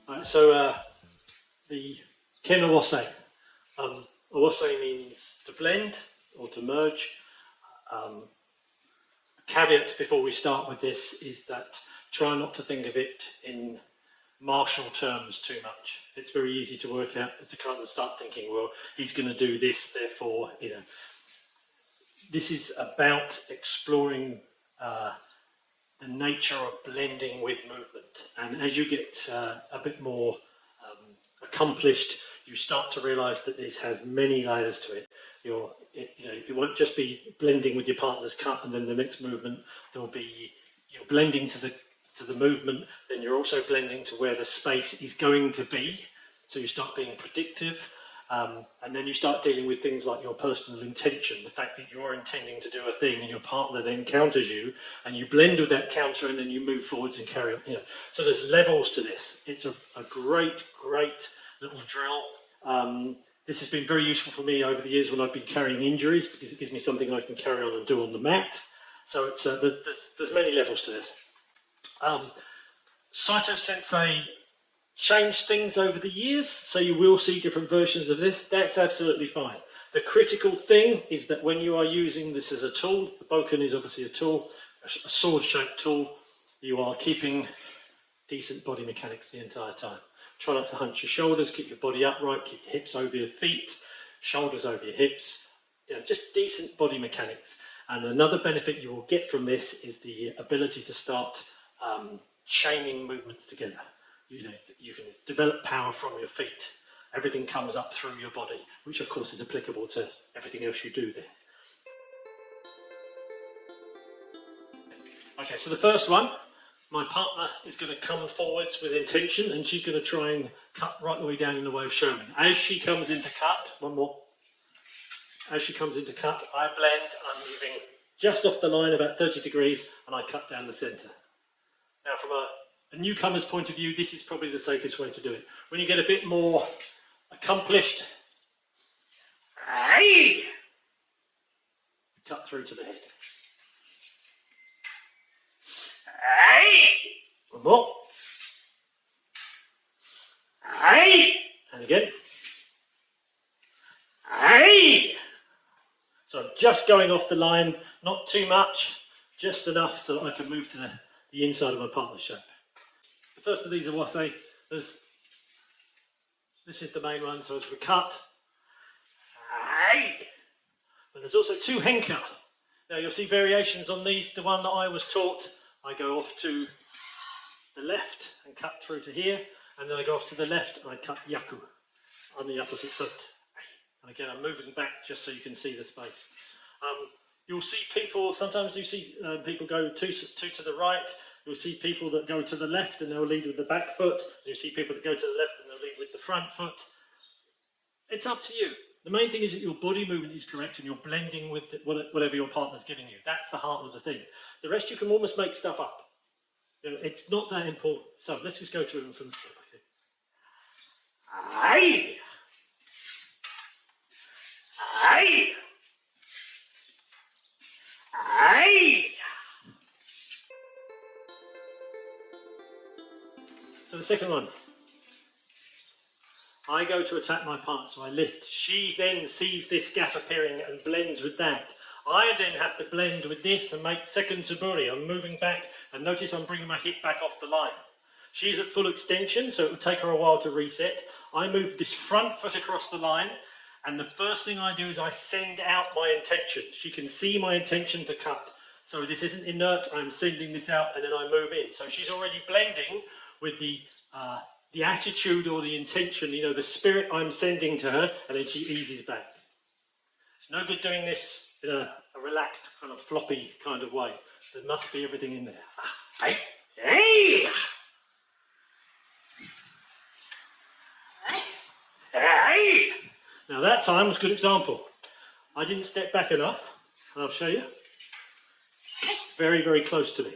Right, so the Bokken Awase. Awase means to blend or to merge. A caveat before we start with this is that try not to think of it in martial terms too much. It's very easy to work out, to kind of start thinking, well, he's going to do this, therefore, you know. This is about exploring the nature of blending with movement. And as you get a bit more accomplished, you start to realise that this has many layers to it. It won't just be blending with your partner's cut and then the next movement. There'll be you're blending to the movement, then you're also blending to where the space is going to be. So you start being predictive. And then you start dealing with things like your personal intention, the fact that you're intending to do a thing and your partner then counters you, and you blend with that counter and then you move forwards and carry on. You know. So there's levels to this. It's a great little drill. This has been very useful for me over the years when I've been carrying injuries, because it gives me something I can carry on and do on the mat. So it's there's many levels to this. Saito Sensei changed things over the years, so you will see different versions of this. That's absolutely fine. The critical thing is that when you are using this as a tool, the Bokken is obviously a tool, a sword-shaped tool, you are keeping decent body mechanics the entire time. Try not to hunch your shoulders, keep your body upright, keep your hips over your feet, shoulders over your hips, just decent body mechanics. And another benefit you will get from this is the ability to start chaining movements together. You can develop power from your feet. Everything comes up through your body, which of course is applicable to everything else you do there. Okay, so the first one, my partner is going to come forwards with intention, and she's going to try and cut right the way down in the way of Sherman. As she comes into cut, one more. As she comes into cut, I blend. I'm moving just off the line about 30 degrees, and I cut down the centre. Now, from a newcomer's point of view, this is probably the safest way to do it. When you get a bit more accomplished, cut through to the head. One more. And again. So I'm just going off the line, not too much, just enough so that I can move to the inside of my partner's shape. The first of these Awase, this is the main one, so as we cut, but there's also two henka. Now you'll see variations on these. The one that I was taught, I go off to the left and cut through to here, and then I go off to the left and I cut yaku on the opposite foot. And again, I'm moving back just so you can see the space. You'll see people, sometimes you see people go two to the right. You'll see people that go to the left and they'll lead with the back foot. You'll see people that go to the left and they'll lead with the front foot. It's up to you. The main thing is that your body movement is correct and you're blending with whatever your partner's giving you. That's the heart of the thing. The rest you can almost make stuff up. It's not that important. So let's just go through them from the step. Okay. So the second one, I go to attack my partner, so I lift. She then sees this gap appearing and blends with that. I then have to blend with this and make second tsuburi. I'm moving back, and notice I'm bringing my hip back off the line. She's at full extension, so it will take her a while to reset. I move this front foot across the line, and the first thing I do is I send out my intention. She can see my intention to cut. So this isn't inert, I'm sending this out and then I move in. So she's already blending with the attitude or the intention, the spirit I'm sending to her, and then she eases back. It's no good doing this in a relaxed, kind of floppy kind of way. There must be everything in there. Now that time was a good example. I didn't step back enough, and I'll show you. Very, very close to me.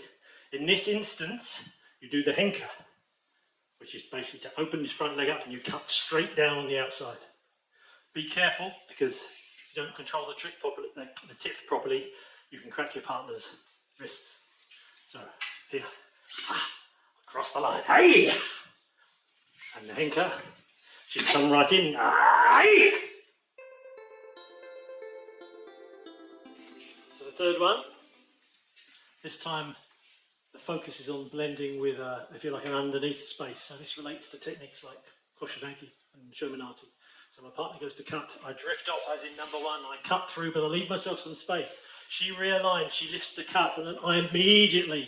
In this instance, you do the henka, which is basically to open this front leg up and you cut straight down on the outside. Be careful, because if you don't control the tip properly, you can crack your partner's wrists. So, here, across the line. And the henka, she's come right in. Aye. So the third one, this time the focus is on blending with, if you like, an underneath space. So this relates to techniques like koshinagi and shomanati. So my partner goes to cut, I drift off as in number one, I cut through, but I leave myself some space. She realigns, she lifts to cut, and then I immediately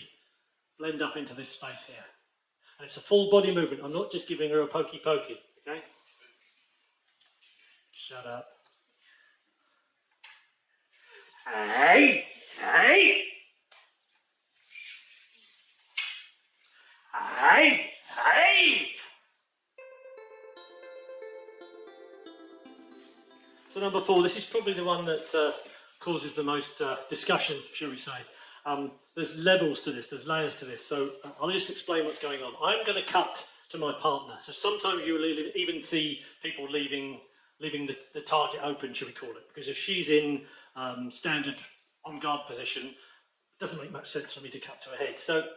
blend up into this space here. And it's a full body movement. I'm not just giving her a pokey, okay? Shut up. Hey, hey. Hey, hey. So number 4, this is probably the one that causes the most discussion, shall we say. There's levels to this, there's layers to this, so I'll just explain what's going on. I'm going to cut to my partner, so sometimes you'll even see people leaving the target open, shall we call it, because if she's in standard on guard position, it doesn't make much sense for me to cut to her head. So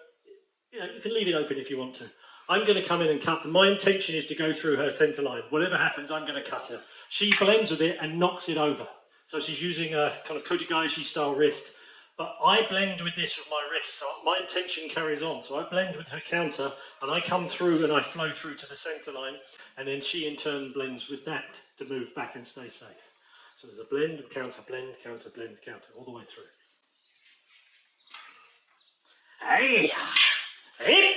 you can leave it open if you want to. I'm going to come in and cut, and my intention is to go through her centre line. Whatever happens, I'm going to cut her. She blends with it and knocks it over. So she's using a kind of kotegaeshi style wrist. But I blend with this with my wrist, so my intention carries on. So I blend with her counter, and I come through and I flow through to the centre line, and then she in turn blends with that to move back and stay safe. So there's a blend, counter, blend, counter, blend, counter, all the way through. Hey! Hey!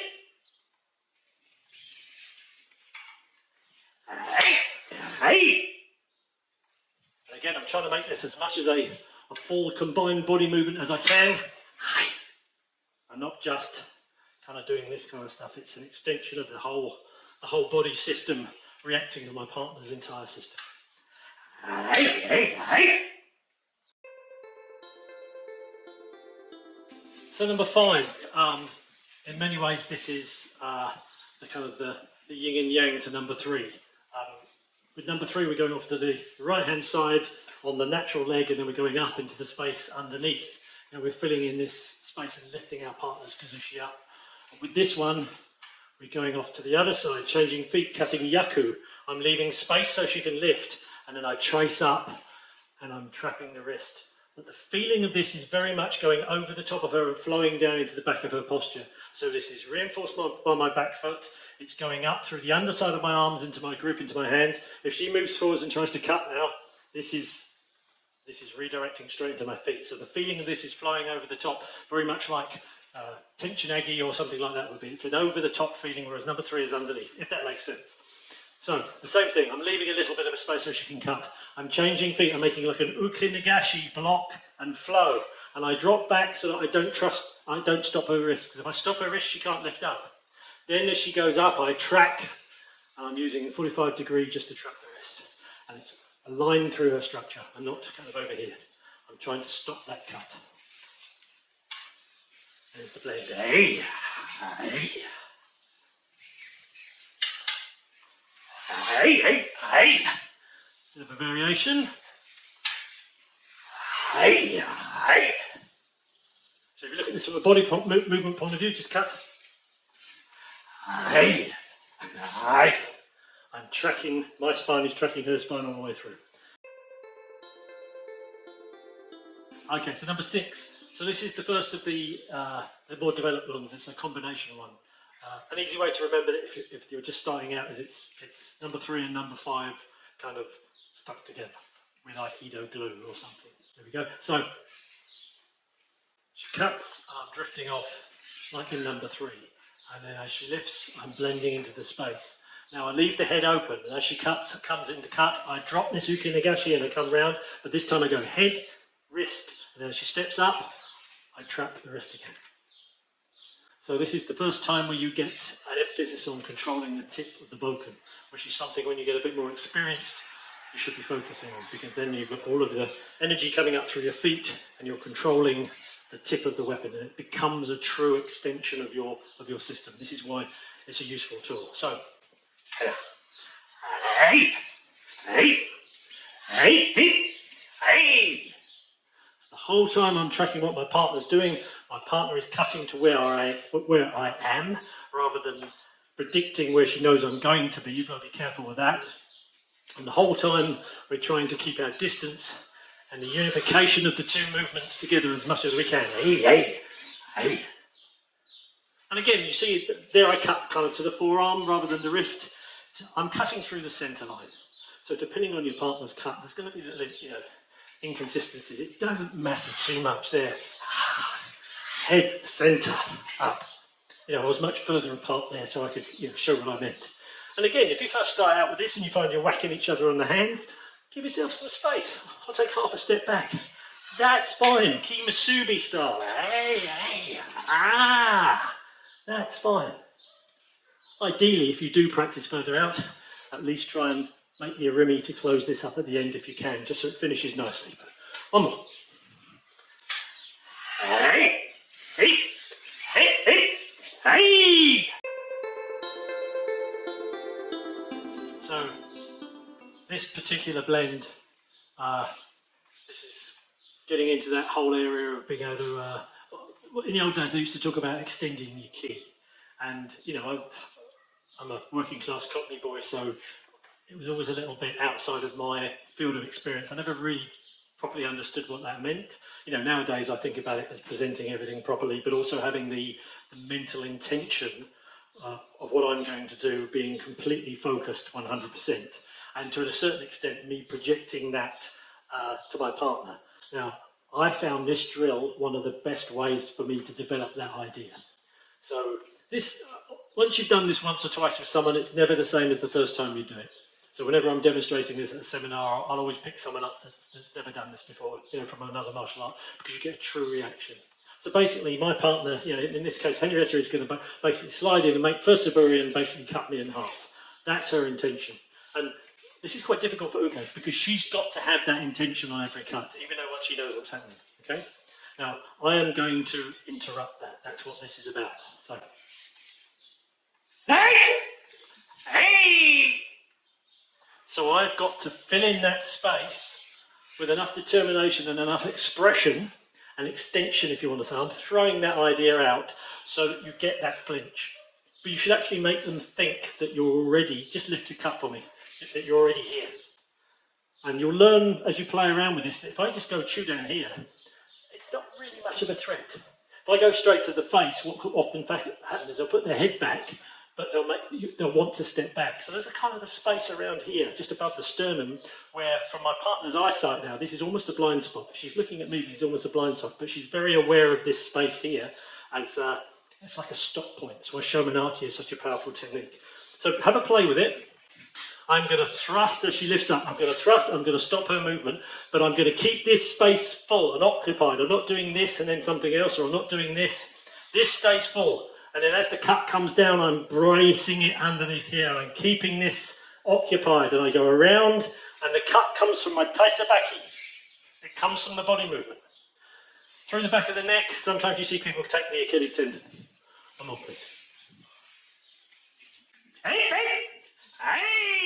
Hey! Hey! And again, I'm trying to make this as much as a full combined body movement as I can. I'm not just kind of doing this kind of stuff, it's an extension of the whole body system reacting to my partner's entire system. Hey, hey, hey. So number 5, in many ways this is the kind of the yin and yang to number 3. With number 3 we're going off to the right hand side on the natural leg, and then we're going up into the space underneath. And we're filling in this space and lifting our partner's kuzushi up. And with this one, we're going off to the other side, changing feet, cutting yaku. I'm leaving space so she can lift, and then I trace up and I'm trapping the wrist. But the feeling of this is very much going over the top of her and flowing down into the back of her posture. So this is reinforced by my back foot. It's going up through the underside of my arms into my grip, into my hands. If she moves forwards and tries to cut now, this is redirecting straight into my feet. So the feeling of this is flowing over the top, very much like tenchinagi or something like that would be. It's an over the top feeling, whereas number 3 is underneath, if that makes sense. So the same thing, I'm leaving a little bit of a space so she can cut. I'm changing feet, I'm making like an uke nagashi, block and flow. And I drop back so that I don't stop her wrist, because if I stop her wrist, she can't lift up. Then as she goes up, I track, and I'm using 45 degree just to track the wrist. And it's a line through her structure. I'm not kind of over here. I'm trying to stop that cut. There's the blade. Hey, hey. Hey, hey, hey. Bit of a variation. Hey, hey. So if you look at this from a body movement point of view, just cut. Hey, hey. I'm tracking, my spine is tracking her spine all the way through. Okay, so number 6. So this is the first of the more developed ones. It's a combination one. An easy way to remember that if you're just starting out is it's number 3 and number 5 kind of stuck together with Aikido glue or something. There we go. So she cuts, I'm drifting off like in number 3. And then as she lifts, I'm blending into the space. Now I leave the head open, and as she comes in to cut, I drop this uke nagashi and I come round, but this time I go head, wrist, and then as she steps up, I trap the wrist again. So this is the first time where you get an emphasis on controlling the tip of the bokken, which is something when you get a bit more experienced, you should be focusing on, because then you've got all of the energy coming up through your feet and you're controlling the tip of the weapon, and it becomes a true extension of your system. This is why it's a useful tool. So, hey, hey, hey, hey, hey. So the whole time I'm tracking what my partner's doing. My partner is cutting to where I am, rather than predicting where she knows I'm going to be. You've got to be careful with that. And the whole time we're trying to keep our distance and the unification of the two movements together as much as we can. Hey, hey, hey. And again, you see, there I cut kind of to the forearm rather than the wrist. I'm cutting through the centre line. So depending on your partner's cut, there's going to be little, inconsistencies. It doesn't matter too much there. Head, centre, up. I was much further apart there so I could show what I meant. And again, if you first start out with this and you find you're whacking each other on the hands, give yourself some space. I'll take half a step back. That's fine. Kimasubi style. Hey, hey, that's fine. Ideally, if you do practice further out, at least try and make the irimi to close this up at the end if you can, just so it finishes nicely. One more. Hey, hey, hey, hey, hey. So, this particular blend, this is getting into that whole area of being able to, in the old days they used to talk about extending your ki. And, I'm a working class Cockney boy, so it was always a little bit outside of my field of experience. I never really properly understood what that meant. Nowadays I think about it as presenting everything properly, but also having the mental intention of what I'm going to do being completely focused 100%. And to a certain extent, me projecting that to my partner. Now, I found this drill one of the best ways for me to develop that idea. So this, once you've done this once or twice with someone, it's never the same as the first time you do it. So whenever I'm demonstrating this at a seminar, I'll always pick someone up that's never done this before, from another martial art, because you get a true reaction. So basically, my partner, in this case, Henrietta is going to basically slide in and make first Saburi and basically cut me in half. That's her intention. And this is quite difficult for Uke, because she's got to have that intention on every cut, even though once she knows what's happening, okay? Now, I am going to interrupt that. That's what this is about. So, hey! Hey! So I've got to fill in that space with enough determination and enough expression and extension, if you want to say. I'm throwing that idea out so that you get that flinch. But you should actually make them think that you're already, just lift your cup for me, that you're already here. And you'll learn as you play around with this that if I just go chew down here, it's not really much of a threat. If I go straight to the face, what could often happen is they'll put their head back, but they'll want to step back. So there's a kind of a space around here, just above the sternum, where from my partner's eyesight now, this is almost a blind spot. If she's looking at me, this is almost a blind spot, but she's very aware of this space here as it's like a stop point. That's why Shomanati is such a powerful technique. So have a play with it. I'm going to thrust as she lifts up. I'm going to thrust, I'm going to stop her movement, but I'm going to keep this space full and occupied. I'm not doing this and then something else, or I'm not doing this. This stays full. And then as the cut comes down, I'm bracing it underneath here. I'm keeping this occupied, and I go around, and the cut comes from my taisabaki. It comes from the body movement. Through the back of the neck, sometimes you see people take the Achilles tendon. One more, please. Hey, hey, hey!